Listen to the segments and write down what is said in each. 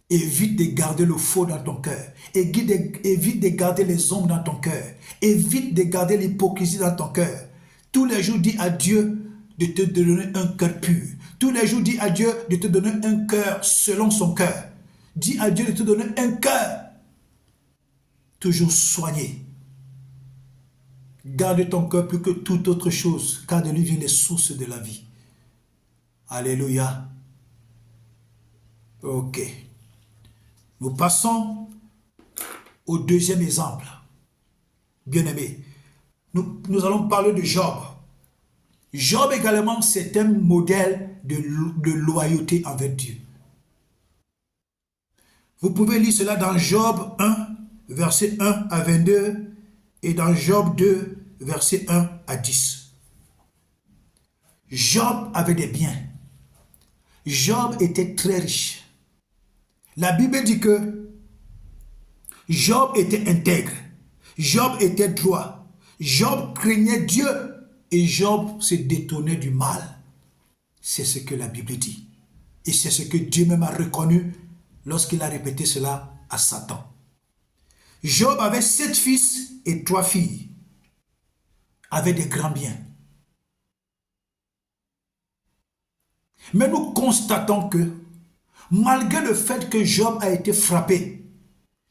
Évite de garder le faux dans ton cœur. Évite de garder les ombres dans ton cœur. Évite de garder l'hypocrisie dans ton cœur. Tous les jours, dis à Dieu de te donner un cœur pur. Tous les jours, dis à Dieu de te donner un cœur selon son cœur. Dis à Dieu de te donner un cœur toujours soigné. Garde ton cœur plus que toute autre chose, car de lui viennent les sources de la vie. Alléluia. Ok. Nous passons au deuxième exemple. Bien-aimé, nous allons parler de Job. Job également, c'est un modèle de loyauté envers Dieu. Vous pouvez lire cela dans Job 1, verset 1 à 22, et dans Job 2, verset 1 à 10. Job avait des biens. Job était très riche. La Bible dit que Job était intègre. Job était droit. Job craignait Dieu et Job se détournait du mal. C'est ce que la Bible dit. Et c'est ce que Dieu même a reconnu lorsqu'il a répété cela à Satan. Job avait 7 fils et 3 filles, avec des grands biens. Mais nous constatons que, malgré le fait que Job a été frappé,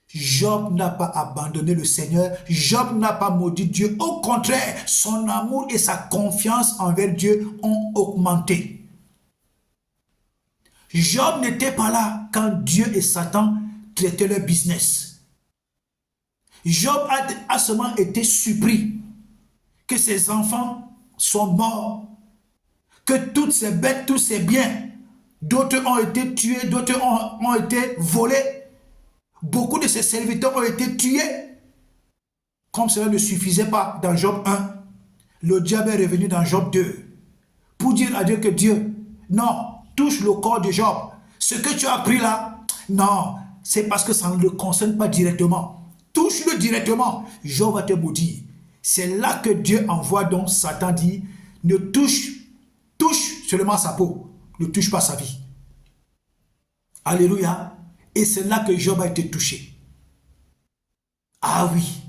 Job n'a pas abandonné le Seigneur, Job n'a pas maudit Dieu. Au contraire, son amour et sa confiance envers Dieu ont augmenté. Job n'était pas là quand Dieu et Satan traitaient leur business. Job a seulement été surpris que ses enfants sont morts, que toutes ces bêtes, tous ces biens, d'autres ont été tués, d'autres ont été volés. Beaucoup de ses serviteurs ont été tués. Comme cela ne suffisait pas dans Job 1, le diable est revenu dans Job 2 pour dire à Dieu que Dieu, non, touche le corps de Job. Ce que tu as pris là, non, c'est parce que ça ne le concerne pas directement. Touche-le directement. Job va te maudire. C'est là que Dieu envoie donc Satan dit, ne touche seulement sa peau, ne touche pas sa vie. Alléluia. Et c'est là que Job a été touché. Ah oui.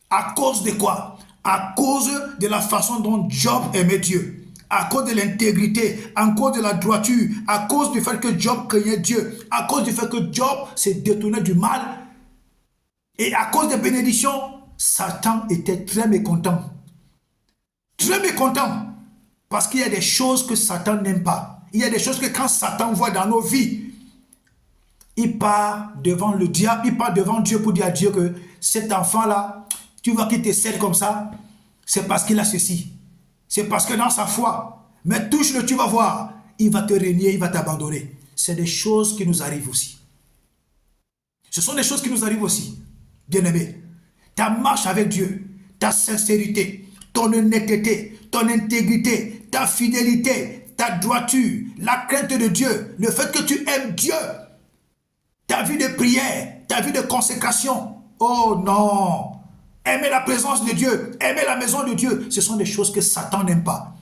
À cause de quoi? À cause de la façon dont Job aimait Dieu. À cause de l'intégrité, à cause de la droiture, à cause du fait que Job craignait Dieu, à cause du fait que Job s'est détourné du mal. Et à cause des bénédictions, Satan était très mécontent. Très mécontent. Parce qu'il y a des choses que Satan n'aime pas. Il y a des choses que quand Satan voit dans nos vies, il part devant le diable, il part devant Dieu pour dire à Dieu que cet enfant-là, tu vois qu'il te cède comme ça, c'est parce qu'il a ceci. C'est parce que dans sa foi, mais touche-le, tu vas voir, il va te régner, il va t'abandonner. C'est des choses qui nous arrivent aussi. Ce sont des choses qui nous arrivent aussi, bien-aimés. Ta marche avec Dieu, ta sincérité, ton honnêteté, ton intégrité, ta fidélité, ta droiture, la crainte de Dieu, le fait que tu aimes Dieu, ta vie de prière, ta vie de consécration. Oh non! Aimer la présence de Dieu, aimer la maison de Dieu, ce sont des choses que Satan n'aime pas.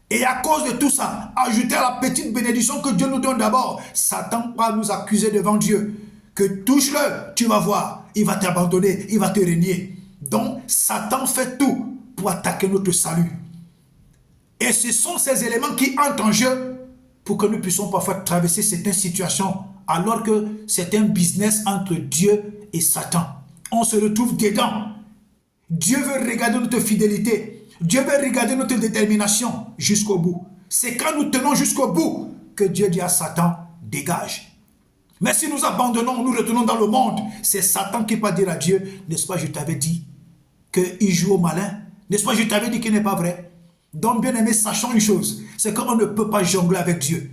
Et à cause de tout ça, ajouter à la petite bénédiction que Dieu nous donne d'abord, Satan va nous accuser devant Dieu. Que touche-le, tu vas voir, il va t'abandonner, il va te régner. Donc, Satan fait tout pour attaquer notre salut. Et ce sont ces éléments qui entrent en jeu pour que nous puissions parfois traverser certaines situations alors que c'est un business entre Dieu et Satan. On se retrouve dedans. Dieu veut regarder notre fidélité. Dieu veut regarder notre détermination jusqu'au bout. C'est quand nous tenons jusqu'au bout que Dieu dit à Satan, dégage. Mais si nous abandonnons, nous retournons dans le monde, c'est Satan qui va dire à Dieu, n'est-ce pas, je t'avais dit qu'il joue au malin. N'est-ce pas, je t'avais dit qu'il n'est pas vrai. Donc, bien aimé, sachons une chose, c'est qu'on ne peut pas jongler avec Dieu.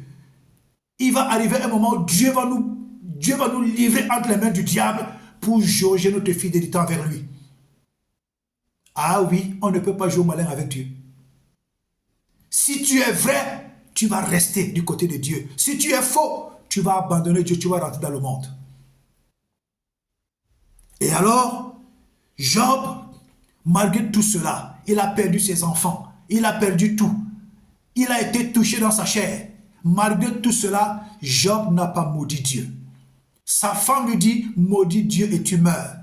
Il va arriver un moment où Dieu va nous livrer entre les mains du diable pour jauger notre fidélité envers lui. Ah oui, on ne peut pas jouer au malin avec Dieu. Si tu es vrai, tu vas rester du côté de Dieu. Si tu es faux, tu vas abandonner Dieu, tu vas rentrer dans le monde. Et alors, Job, malgré tout cela, il a perdu ses enfants, il a perdu tout. Il a été touché dans sa chair. Malgré tout cela, Job n'a pas maudit Dieu. Sa femme lui dit, maudit Dieu et tu meurs.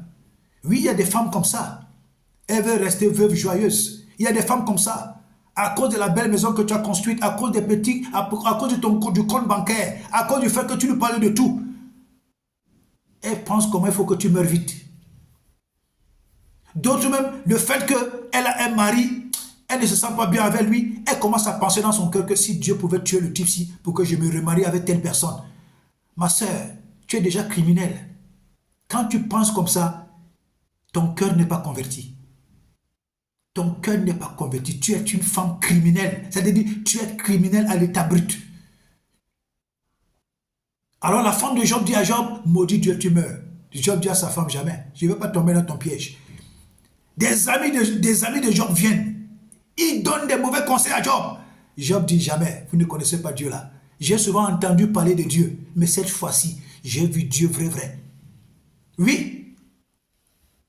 Oui, il y a des femmes comme ça. Elle veut rester veuve joyeuse. Il y a des femmes comme ça. À cause de la belle maison que tu as construite, à cause des petits, à cause de du compte bancaire, à cause du fait que tu lui parles de tout. Elle pense comment il faut que tu meurs vite. D'autres même, le fait qu'elle a un mari, elle ne se sent pas bien avec lui, elle commence à penser dans son cœur que si Dieu pouvait tuer le type-ci pour que je me remarie avec telle personne. Ma soeur, tu es déjà criminelle. Quand tu penses comme ça, ton cœur n'est pas converti. Ton cœur n'est pas converti. Tu es une femme criminelle. C'est-à-dire, tu es criminelle à l'état brut. Alors la femme de Job dit à Job, maudit Dieu, tu meurs. Job dit à sa femme, jamais. Je ne vais pas tomber dans ton piège. Des amis de Job viennent. Ils donnent des mauvais conseils à Job. Job dit, jamais. Vous ne connaissez pas Dieu là. J'ai souvent entendu parler de Dieu. Mais cette fois-ci, j'ai vu Dieu vrai. Oui.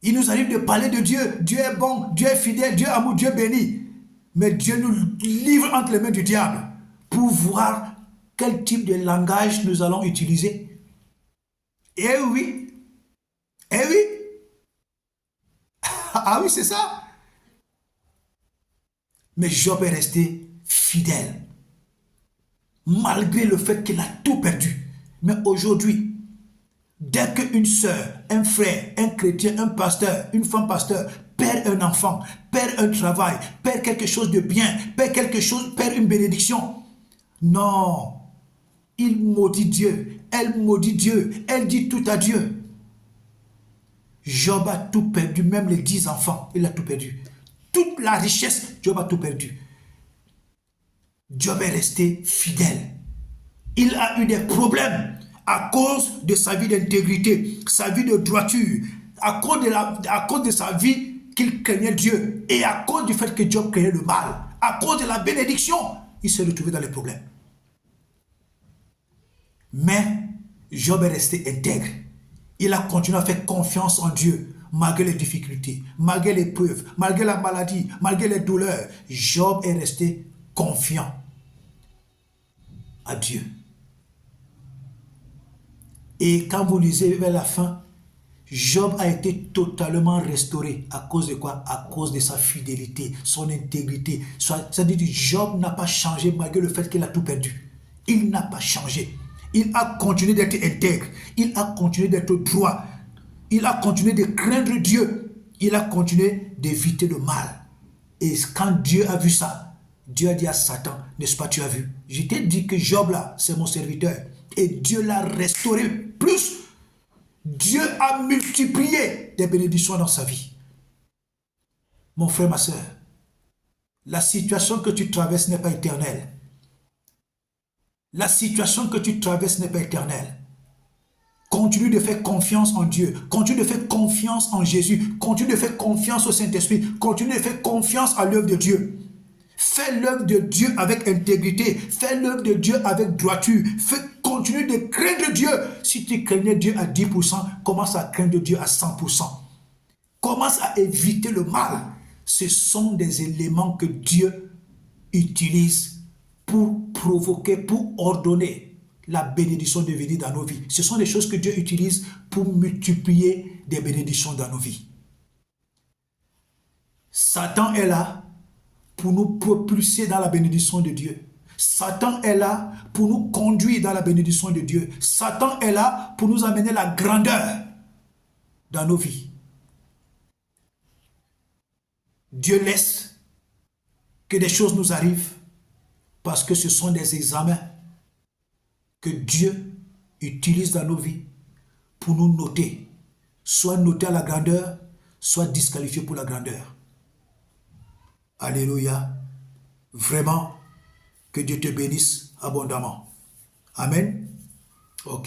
Il nous arrive de parler de Dieu. Dieu est bon, Dieu est fidèle, Dieu est amour, Dieu bénit. Mais Dieu nous livre entre les mains du diable pour voir quel type de langage nous allons utiliser. Eh oui. Eh oui. Ah oui, c'est ça. Mais Job est resté fidèle. Malgré le fait qu'il a tout perdu. Mais aujourd'hui, dès qu'une sœur, un frère, un chrétien, un pasteur, une femme pasteur perd un enfant, perd un travail, perd quelque chose de bien, perd quelque chose, perd une bénédiction. Non, il maudit Dieu, elle maudit Dieu, elle dit tout à Dieu. Job a tout perdu, même les 10 enfants, il a tout perdu. Toute la richesse, Job a tout perdu. Job est resté fidèle. Il a eu des problèmes à cause de sa vie d'intégrité, sa vie de droiture, à cause de sa vie qu'il craignait Dieu et à cause du fait que Job craignait le mal, à cause de la bénédiction, il s'est retrouvé dans les problèmes. Mais Job est resté intègre. Il a continué à faire confiance en Dieu, malgré les difficultés, malgré l'épreuve, malgré la maladie, malgré les douleurs. Job est resté confiant à Dieu. Et quand vous lisez vers la fin, Job a été totalement restauré. À cause de quoi? À cause de sa fidélité, son intégrité. C'est-à-dire que Job n'a pas changé malgré le fait qu'il a tout perdu. Il n'a pas changé. Il a continué d'être intègre. Il a continué d'être droit. Il a continué de craindre Dieu. Il a continué d'éviter le mal. Et quand Dieu a vu ça, Dieu a dit à Satan, n'est-ce pas, tu as vu? Je t'ai dit que Job là, c'est mon serviteur. Et Dieu l'a restauré plus. Dieu a multiplié des bénédictions dans sa vie. Mon frère, ma soeur, la situation que tu traverses n'est pas éternelle. La situation que tu traverses n'est pas éternelle. Continue de faire confiance en Dieu. Continue de faire confiance en Jésus. Continue de faire confiance au Saint-Esprit. Continue de faire confiance à l'œuvre de Dieu. Fais l'œuvre de Dieu avec intégrité. Fais l'œuvre de Dieu avec droiture. Continue de craindre Dieu. Si tu craignais Dieu à 10%, commence à craindre Dieu à 100%. Commence à éviter le mal. Ce sont des éléments que Dieu utilise pour provoquer, pour ordonner la bénédiction de venir dans nos vies. Ce sont des choses que Dieu utilise pour multiplier des bénédictions dans nos vies. Satan est là pour nous propulser dans la bénédiction de Dieu. Satan est là pour nous conduire dans la bénédiction de Dieu. Satan est là pour nous amener la grandeur dans nos vies. Dieu laisse que des choses nous arrivent parce que ce sont des examens que Dieu utilise dans nos vies pour nous noter. Soit noter à la grandeur, soit disqualifier pour la grandeur. Alléluia. Vraiment, que Dieu te bénisse abondamment. Amen. Ok.